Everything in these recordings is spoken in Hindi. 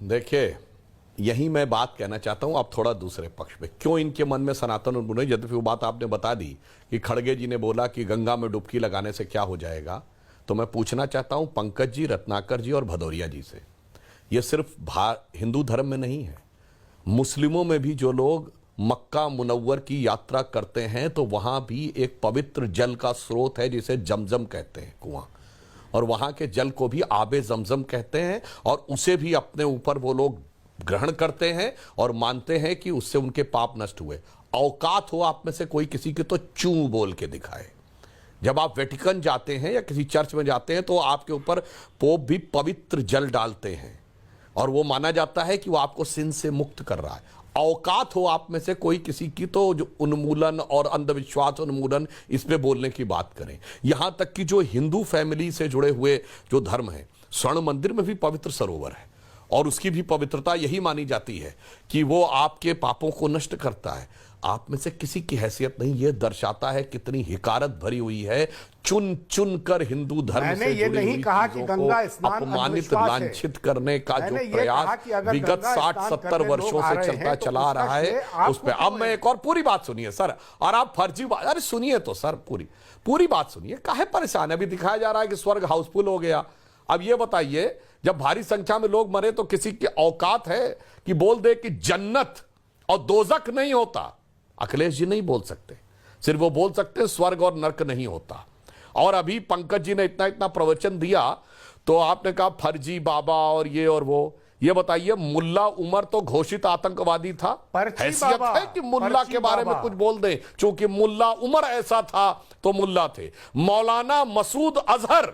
देखिए, यही मैं बात कहना चाहता हूं। आप थोड़ा दूसरे पक्ष में, क्यों इनके मन में सनातन उन्मूलन, यद्यपि वो बात आपने बता दी कि खड़गे जी ने बोला कि गंगा में डुबकी लगाने से क्या हो जाएगा, तो मैं पूछना चाहता हूं पंकज जी, रत्नाकर जी और भदौरिया जी से, ये सिर्फ हिंदू धर्म में नहीं है, मुस्लिमों में भी जो लोग मक्का मुनव्वर की यात्रा करते हैं तो वहां भी एक पवित्र जल का स्रोत है जिसे जमजम कहते हैं, कुआं, और वहां के जल को भी आबे जमजम कहते हैं, और उसे भी अपने ऊपर वो लोग ग्रहण करते हैं और मानते हैं कि उससे उनके पाप नष्ट हुए। औकात हो आप में से कोई किसी के तो चू बोल के दिखाए। जब आप वेटिकन जाते हैं या किसी चर्च में जाते हैं तो आपके ऊपर पोप भी पवित्र जल डालते हैं और वो माना जाता है कि वो आपको सिन से मुक्त कर रहा है। औकात हो आप में से कोई किसी की तो जो उन्मूलन और अंधविश्वास उन्मूलन इस पे बोलने की बात करें। यहां तक कि जो हिंदू फैमिली से जुड़े हुए जो धर्म है, स्वर्ण मंदिर में भी पवित्र सरोवर है और उसकी भी पवित्रता यही मानी जाती है कि वो आपके पापों को नष्ट करता है। आप में से किसी की हैसियत नहीं, यह दर्शाता है कितनी हिकारत भरी हुई है चुन चुन कर हिंदू धर्म से ये नहीं कहा कि गंगा स्नान अपमानित लांछित करने का जो प्रयास विगत 60-70 वर्षों से चलता चला रहा है उस पर। अब मैं एक और पूरी बात सुनिए सर, और आप फर्जी बात, अरे सुनिए तो सर, पूरी बात सुनिए, काहे परेशान है? अभी दिखाया जा रहा है कि स्वर्ग हाउसफुल हो गया। अब ये बताइए, जब भारी संख्या में लोग मरे तो किसी की औकात है कि बोल दे कि जन्नत और दोजख नहीं होता? अखिलेश जी नहीं बोल सकते, सिर्फ वो बोल सकते हैं स्वर्ग और नरक नहीं होता। और अभी पंकज जी ने इतना प्रवचन दिया तो आपने कहा फर्जी बाबा और ये और वो। ये बताइए, मुल्ला उमर तो घोषित आतंकवादी था? हैसियत है कि मुल्ला के बारे में कुछ बोल दें? क्योंकि मुल्ला उमर ऐसा था तो मुल्ला थे। मौलाना मसूद अजहर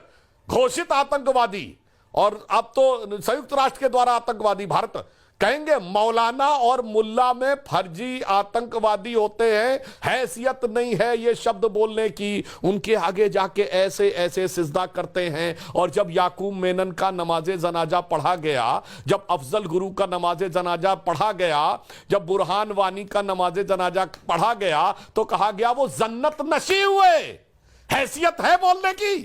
घोषित आतंकवादी और अब तो संयुक्त राष्ट्र के द्वारा आतंकवादी। भारत कहेंगे मौलाना और मुल्ला में फर्जी आतंकवादी होते हैं? हैसियत नहीं है ये शब्द बोलने की। उनके आगे जाके ऐसे ऐसे सिजदा करते हैं। और जब याकूब मेनन का नमाजे जनाजा पढ़ा गया, जब अफजल गुरु का नमाजे जनाजा पढ़ा गया, जब बुरहान वानी का नमाजे जनाजा पढ़ा गया तो कहा गया वो जन्नत नशी हुए। हैसियत है बोलने की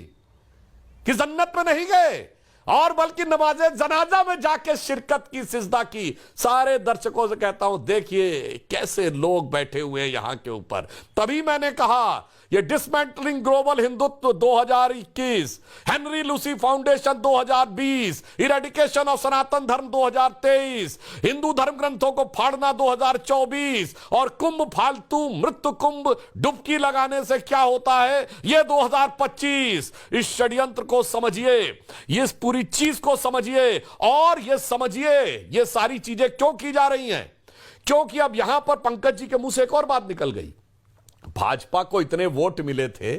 कि जन्नत में नहीं गए, और बल्कि नमाजे जनाजा में जाके शिरकत की, सिजदा की। सारे दर्शकों से कहता हूं, देखिए कैसे लोग बैठे हुए हैं यहां के ऊपर। तभी मैंने कहा ये dismantling global Hindutva 2021, Henry Luce foundation 2020, eradication of Sanatan Dharma 2023, Hindu धर्म ग्रंथों को फाड़ना 2024 और कुंभ फालतू मृत्यु कुंभ डुबकी लगाने से क्या होता है ये 2025। इस षड्यंत्र को समझिए, इस पूरी चीज को समझिए और ये समझिए ये सारी चीजें क्यों की जा रही हैं। क्योंकि अब यहां पर पंकज जी के मुंह से एक और बात निकल गई। भाजपा को इतने वोट मिले थे,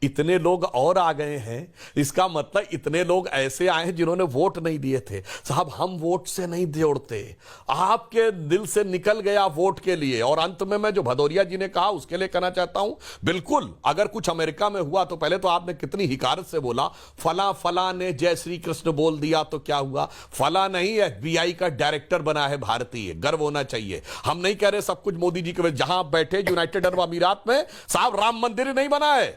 इतने लोग और आ गए हैं, इसका मतलब इतने लोग ऐसे आए हैं जिन्होंने वोट नहीं दिए थे। साहब, हम वोट से नहीं जोड़ते, आपके दिल से निकल गया वोट के लिए। और अंत में मैं जो भदौरिया जी ने कहा उसके लिए कहना चाहता हूं, बिल्कुल अगर कुछ अमेरिका में हुआ तो पहले तो आपने कितनी हिकारत से बोला, फला फला ने जय श्री कृष्ण बोल दिया तो क्या हुआ? फला नहीं, FBI का डायरेक्टर बना है भारतीय, गर्व होना चाहिए। हम नहीं कह रहे सब कुछ मोदी जी के वजह। जहां आप बैठे यूनाइटेड अरब अमीरात में, साहब राम मंदिर नहीं बना है,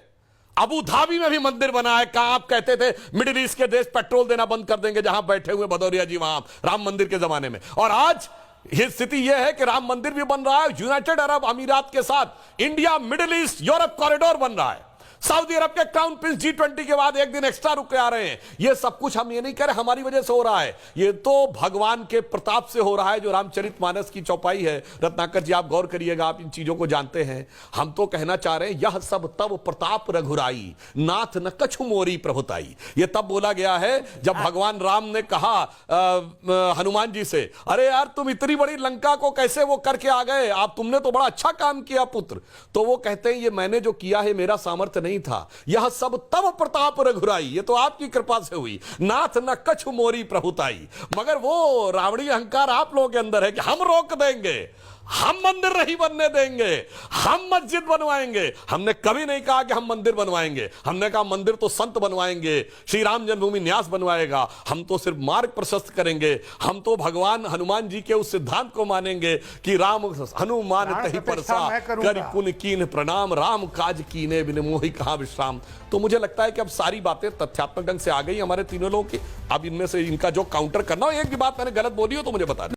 अबू धाबी में भी मंदिर बना है। कहां आप कहते थे मिडिल ईस्ट के देश पेट्रोल देना बंद कर देंगे, जहां बैठे हुए भदौरिया जी वहां राम मंदिर के जमाने में। और आज ये स्थिति यह है कि राम मंदिर भी बन रहा है, यूनाइटेड अरब अमीरात के साथ India middle east Europe corridor बन रहा है। सऊदी अरब के क्राउन प्रिंस G20 के बाद एक दिन एक्स्ट्रा रुक के आ रहे हैं। ये सब कुछ हम ये नहीं कह रहे हमारी वजह से हो रहा है, ये तो भगवान के प्रताप से हो रहा है। जो रामचरितमानस की चौपाई है, रत्नाकर जी आप गौर करिएगा, आप इन चीजों को जानते हैं। हम तो कहना चाह रहे हैं, यह सब तब प्रताप रघुराई, नाथ न कछु मोरी प्रभुताई। ये तब बोला गया है जब भगवान राम ने कहा हनुमान जी से, अरे यार तुम इतनी बड़ी लंका को कैसे वो करके आ गए, आप तुमने तो बड़ा अच्छा काम किया पुत्र। तो वो कहते हैं ये मैंने जो किया है मेरा सामर्थ्य नहीं था, यह सब तब प्रताप रघुराई, ये तो आपकी कृपा से हुई, नाथ न कछु मोरी प्रभुताई। मगर वो रावणी अहंकार आप लोगों के अंदर है कि हम रोक देंगे। हम मंदिर नहीं बनने देंगे, हम मस्जिद बनवाएंगे। हमने कभी नहीं कहा कि हम मंदिर बनवाएंगे, हमने कहा मंदिर तो संत बनवाएंगे, श्री राम जन्मभूमि न्यास बनवाएगा। हम तो सिर्फ मार्ग प्रशस्त करेंगे, हम तो भगवान हनुमान जी के उस सिद्धांत को मानेंगे कि राम हनुमान तही परसा करि पुन कीन प्रणाम, राम काज कीने बिन मोहि कहां विश्राम। तो मुझे लगता है कि अब सारी बातें तथ्यात्मक ढंग से आ गई हमारे तीनों लोगों की। अब इनमें से इनका जो काउंटर करना हो, एक भी बात मैंने गलत बोली हो तो मुझे बता दें।